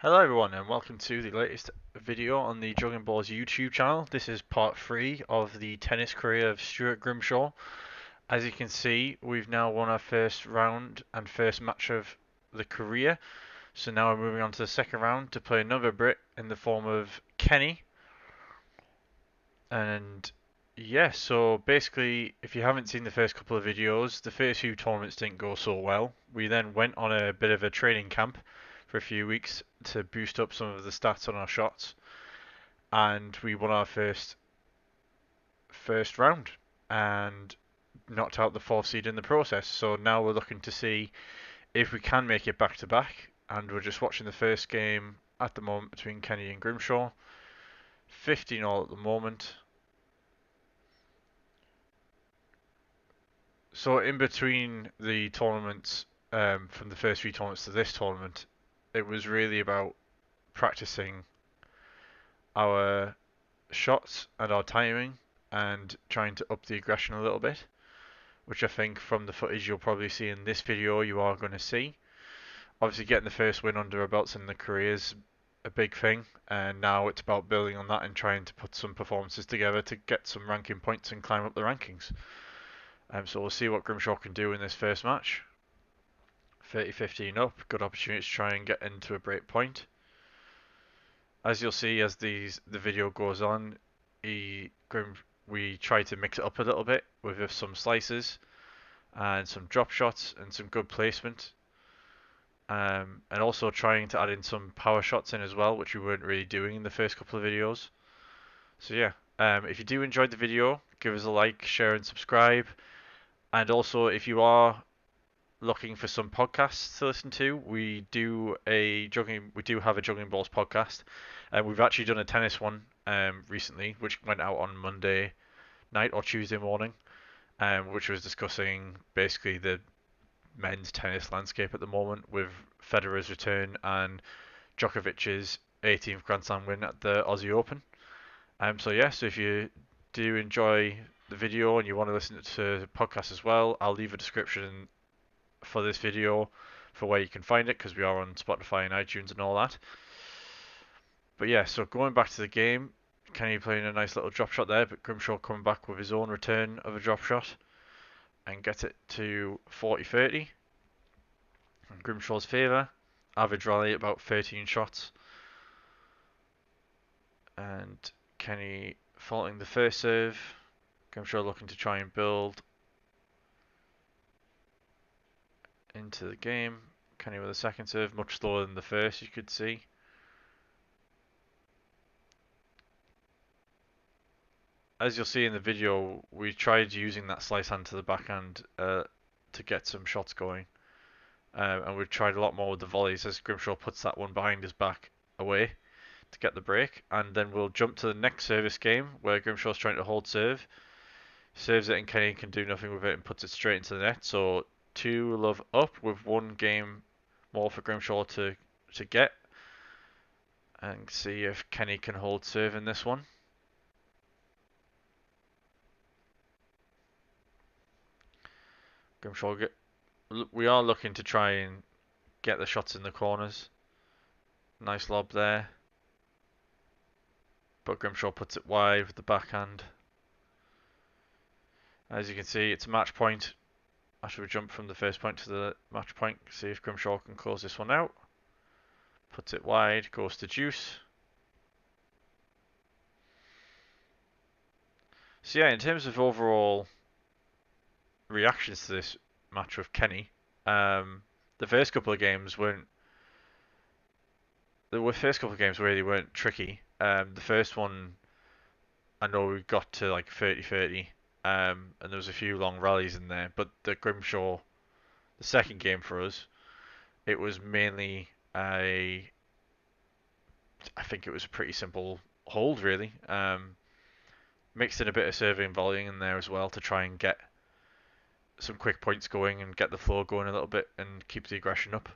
Hello everyone and welcome to the latest video on the Juggling Balls YouTube channel. This is part 3 of the tennis career of Stuart Grimshaw. As you can see, we've now won our first round and first match of the career. So now we're moving on to the second round to play another Brit in the form of Kenny. And yeah, so basically, if you haven't seen the first couple of videos, the first few tournaments didn't go so well. We then went on a bit of a training camp for a few weeks to boost up some of the stats on our shots, and we won our first round and knocked out the fourth seed in the process. So now we're looking to see if we can make it back to back, and we're just watching the first game at the moment between Kenny and Grimshaw. 15-all at the moment. So in between the tournaments, from the first few tournaments to this tournament, it was really about practicing our shots and our timing and trying to up the aggression a little bit, which I think from the footage you'll probably see in this video you are going to see. Obviously getting the first win under our belts in the career is a big thing, and now it's about building on that and trying to put some performances together to get some ranking points and climb up the rankings. So we'll see what Grimshaw can do in this first match. 30-15 up, good opportunity to try and get into a break point. As you'll see as the video goes on, we try to mix it up a little bit with some slices and some drop shots and some good placement. And also trying to add in some power shots in as well, which we weren't really doing in the first couple of videos. So yeah, if you do enjoy the video, give us a like, share and subscribe. And also if you are looking for some podcasts to listen to, we do have a Juggling Balls podcast, and we've actually done a tennis one recently, which went out on Monday night or Tuesday morning, which was discussing basically the men's tennis landscape at the moment with Federer's return and Djokovic's 18th Grand Slam win at the Aussie Open. So yeah, so if you do enjoy the video and you want to listen to the podcast as well, I'll leave a description for this video for where you can find it, because we are on Spotify and iTunes and all that. But yeah, so going back to the game, Kenny playing a nice little drop shot there, but Grimshaw coming back with his own return of a drop shot and gets it to 40-30 in Grimshaw's favour. Average rally about 13 shots. And Kenny faulting the first serve. Grimshaw looking to try and build into the game. Kenny with a second serve, much slower than the first, you could see. As you'll see in the video, we tried using that slice hand to the backhand to get some shots going. And we've tried a lot more with the volleys as Grimshaw puts that one behind his back away to get the break. And then we'll jump to the next service game where Grimshaw's trying to hold serve. Serves it and Kenny can do nothing with it and puts it straight into the net. So 2-love up with one game more for Grimshaw to get. And see if Kenny can hold serve in this one. Grimshaw we are looking to try and get the shots in the corners. Nice lob there. But Grimshaw puts it wide with the backhand. As you can see, it's a match point. After we jump from the first point to the match point, see if Grimshaw can close this one out. Puts it wide, goes to deuce. So yeah, in terms of overall reactions to this match with Kenny, the first couple of games weren't. The first couple of games really weren't tricky. The first one, I know we got to like 30-30, and there was a few long rallies in there. But the Grimshaw, the second game for us, it was mainly I think it was a pretty simple hold really. Mixed in a bit of serving and volleying in there as well to try and get some quick points going and get the flow going a little bit and keep the aggression up.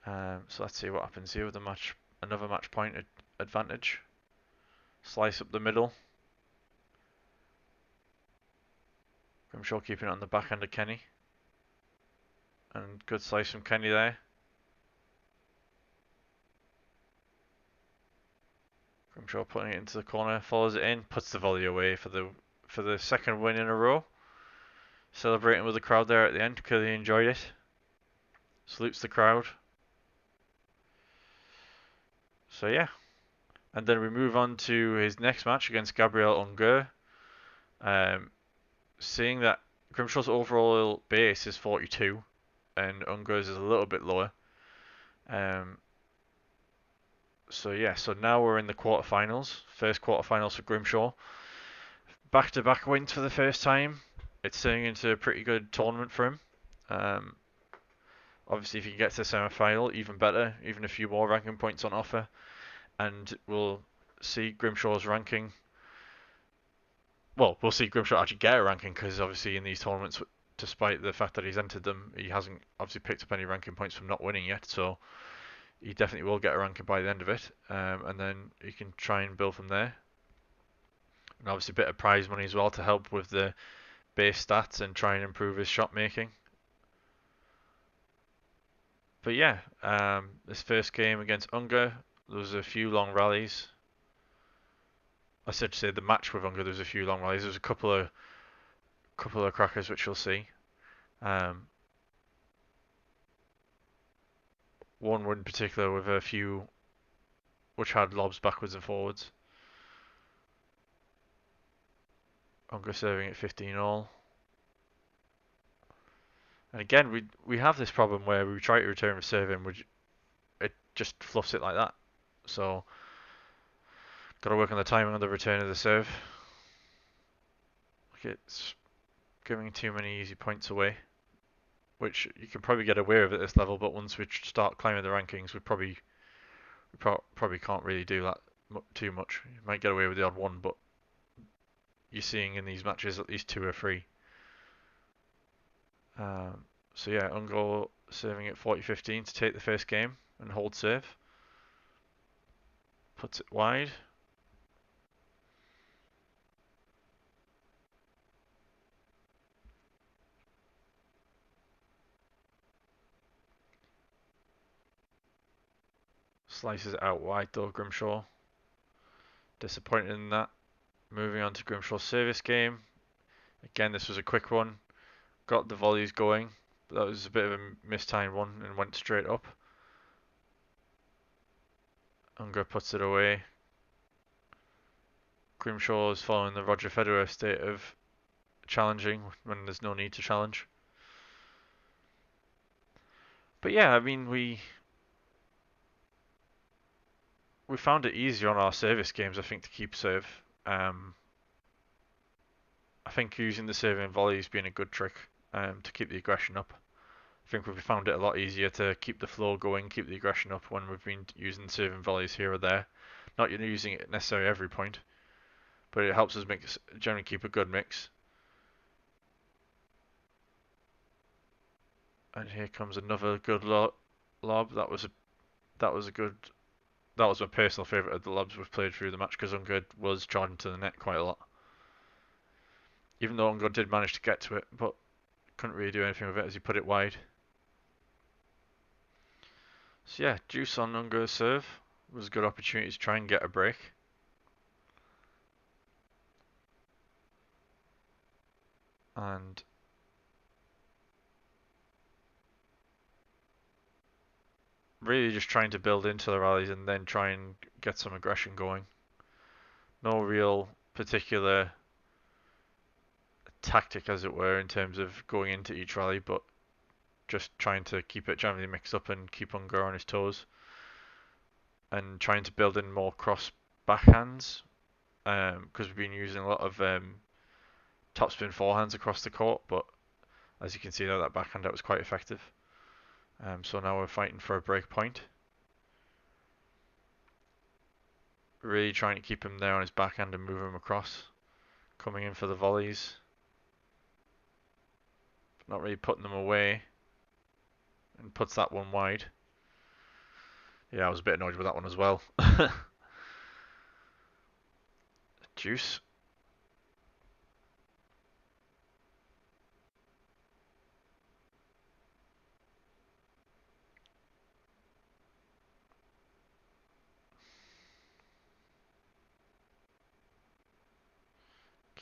So let's see what happens here with the match. Another match point advantage. Slice up the middle. Grimshaw keeping it on the backhand of Kenny. And good slice from Kenny there. Grimshaw putting it into the corner, follows it in, puts the volley away for the second win in a row. Celebrating with the crowd there at the end because he enjoyed it. Salutes the crowd. So yeah. And then we move on to his next match against Gabriel Ungur. Seeing that Grimshaw's overall base is 42 and Ungur's is a little bit lower. So yeah, so now we're in the quarterfinals. First quarterfinals for Grimshaw. Back-to-back wins for the first time. It's turning into a pretty good tournament for him. Obviously, if he gets to the semi-final, even better, even a few more ranking points on offer, and we'll see Grimshaw's ranking. Well, we'll see Grimshaw actually get a ranking because obviously in these tournaments, despite the fact that he's entered them, he hasn't obviously picked up any ranking points from not winning yet. So he definitely will get a ranking by the end of it, and then he can try and build from there. And obviously a bit of prize money as well to help with the base stats and try and improve his shot making. But yeah, this first game against Ungar, there was a few long rallies. I said to say the match with Ungar, there was a few long rallies. There was a couple of crackers which you'll see. One in particular with a few which had lobs backwards and forwards. Ungar serving at 15 all. And again, we have this problem where we try to return a serve in, which it just fluffs it like that. So, got to work on the timing on the return of the serve. It's giving too many easy points away, which you can probably get away with at this level. But once we start climbing the rankings, we probably can't really do that too much. You might get away with the odd one, but you're seeing in these matches at least 2 or 3. So yeah, Ungar serving at 40-15 to take the first game and hold serve. Puts it wide. Slices it out wide though, Grimshaw. Disappointed in that. Moving on to Grimshaw's service game. Again, this was a quick one. Got the volleys going, but that was a bit of a mistimed one and went straight up. Ungar puts it away. Grimshaw is following the Roger Federer state of challenging when there's no need to challenge. But yeah, I mean, we found it easier on our service games, I think, to keep serve. I think using the serving and volley has been a good trick to keep the aggression up. I think we've found it a lot easier to keep the flow going, keep the aggression up when we've been using serving volleys here or there. Not using it necessarily every point, but it helps us generally keep a good mix. And here comes another good lob. That was my personal favourite of the lobs we've played through the match because Ungar was charging to the net quite a lot. Even though Ungar did manage to get to it, but couldn't really do anything with it as he put it wide. So yeah, juice on Ungar's serve. It was a good opportunity to try and get a break. And really just trying to build into the rallies and then try and get some aggression going. No real particular tactic, as it were, in terms of going into each rally, but just trying to keep it generally mixed up and keep Ungar on his toes. And trying to build in more cross backhands, because we've been using a lot of topspin forehands across the court, but as you can see there, that backhand out was quite effective. So now we're fighting for a break point. Really trying to keep him there on his backhand and move him across. Coming in for the volleys. Not really putting them away. And puts that one wide. Yeah, I was a bit annoyed with that one as well. Juice.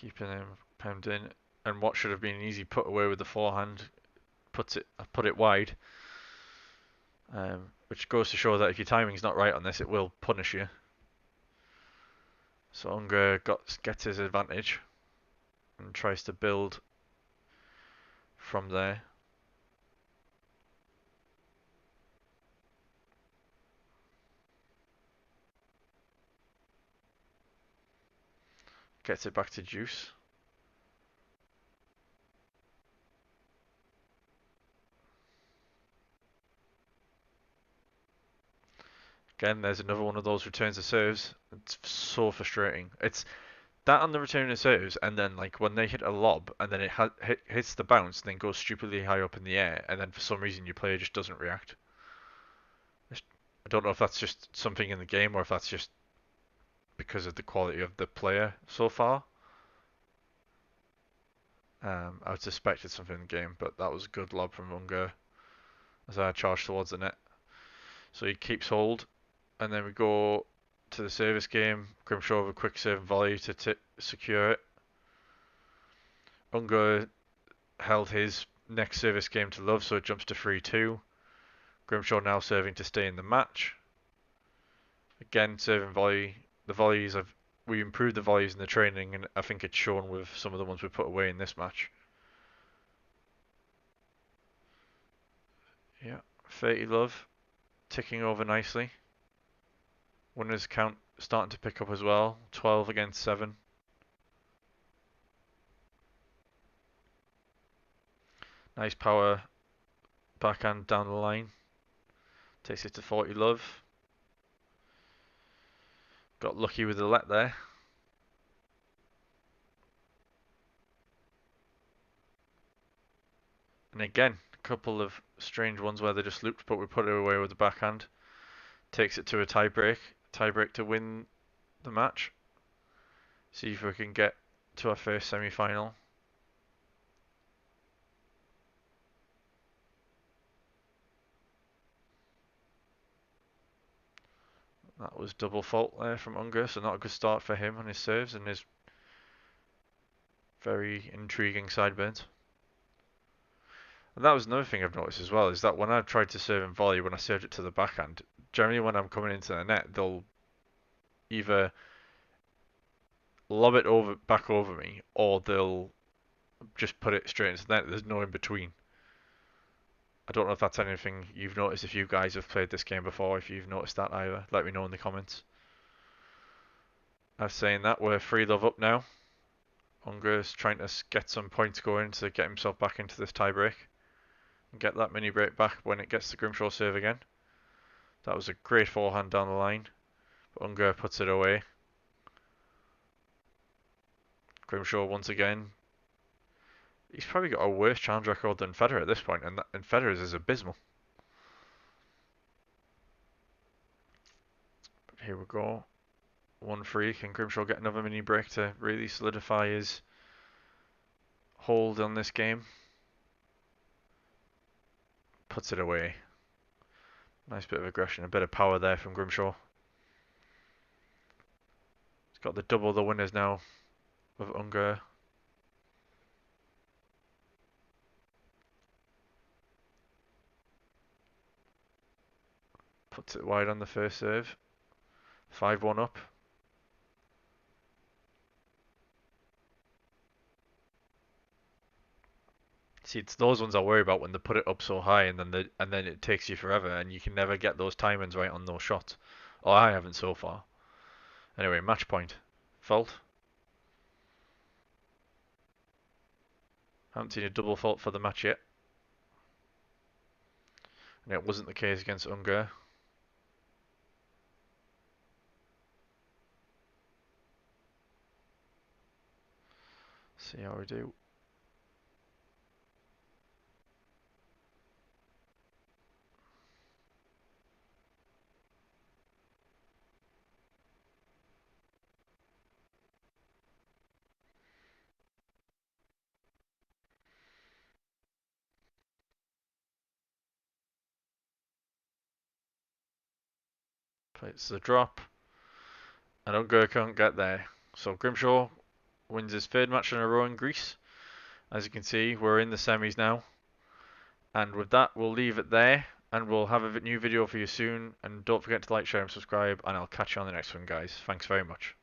keeping him penned in. And what should have been an easy put away with the forehand put it wide. Which goes to show that if your timing's not right on this, it will punish you. So Unger gets his advantage and tries to build from there. Gets it back to Juice. Again, there's another one of those returns of serves. It's so frustrating. It's that on the return of serves, and then like when they hit a lob, and then it hits the bounce, and then goes stupidly high up in the air, and then for some reason your player just doesn't react. I don't know if that's just something in the game, or if that's just because of the quality of the player so far. I would suspect it's something in the game, but that was a good lob from Unger as I charged towards the net. So he keeps hold, and then we go to the service game. Grimshaw with a quick serve and volley to secure it. Unger held his next service game to love, so it jumps to 3-2. Grimshaw now serving to stay in the match. Again, serving volley. The volleys we improved the volleys in the training, and I think it's shown with some of the ones we put away in this match. Yeah, 30 love, ticking over nicely. Winners count starting to pick up as well. 12 against 7. Nice power backhand down the line. Takes it to 40 love. Got lucky with the let there. And again, a couple of strange ones where they just looped, but we put it away with the backhand. Takes it to a tiebreak. Tiebreak to win the match. See if we can get to our first semi-final. That was double fault there from Unger, so not a good start for him on his serves and his very intriguing sideburns. And that was another thing I've noticed as well, is that when I've tried to serve and volley, when I served it to the backhand, generally when I'm coming into the net, they'll either lob it back over me, or they'll just put it straight into the net. There's no in between. I don't know if that's anything you've noticed if you guys have played this game before, if you've noticed that either. Let me know in the comments. As saying that, we're 3-love up now. Unger is trying to get some points going to get himself back into this tiebreak. And get that mini break back when it gets the Grimshaw serve again. That was a great forehand down the line. But Unger puts it away. Grimshaw once again. He's probably got a worse challenge record than Federer at this point, and Federer's is abysmal. But here we go. 1-3. Can Grimshaw get another mini break to really solidify his hold on this game? Puts it away. Nice bit of aggression, a bit of power there from Grimshaw. He's got the double the winners now of Unger. Puts it wide on the first serve. 5-1 up. See, it's those ones I worry about when they put it up so high and then it takes you forever and you can never get those timings right on those shots. Or I haven't so far. Anyway, match point. Fault. Haven't seen a double fault for the match yet. And it wasn't the case against Unger. See how we do. Plays the drop. And Unger can't get there. So Grimshaw wins his third match in a row in Greece. As you can see, we're in the semis now. And with that, we'll leave it there, and we'll have a new video for you soon. And don't forget to like, share, and subscribe, and I'll catch you on the next one, guys. Thanks very much.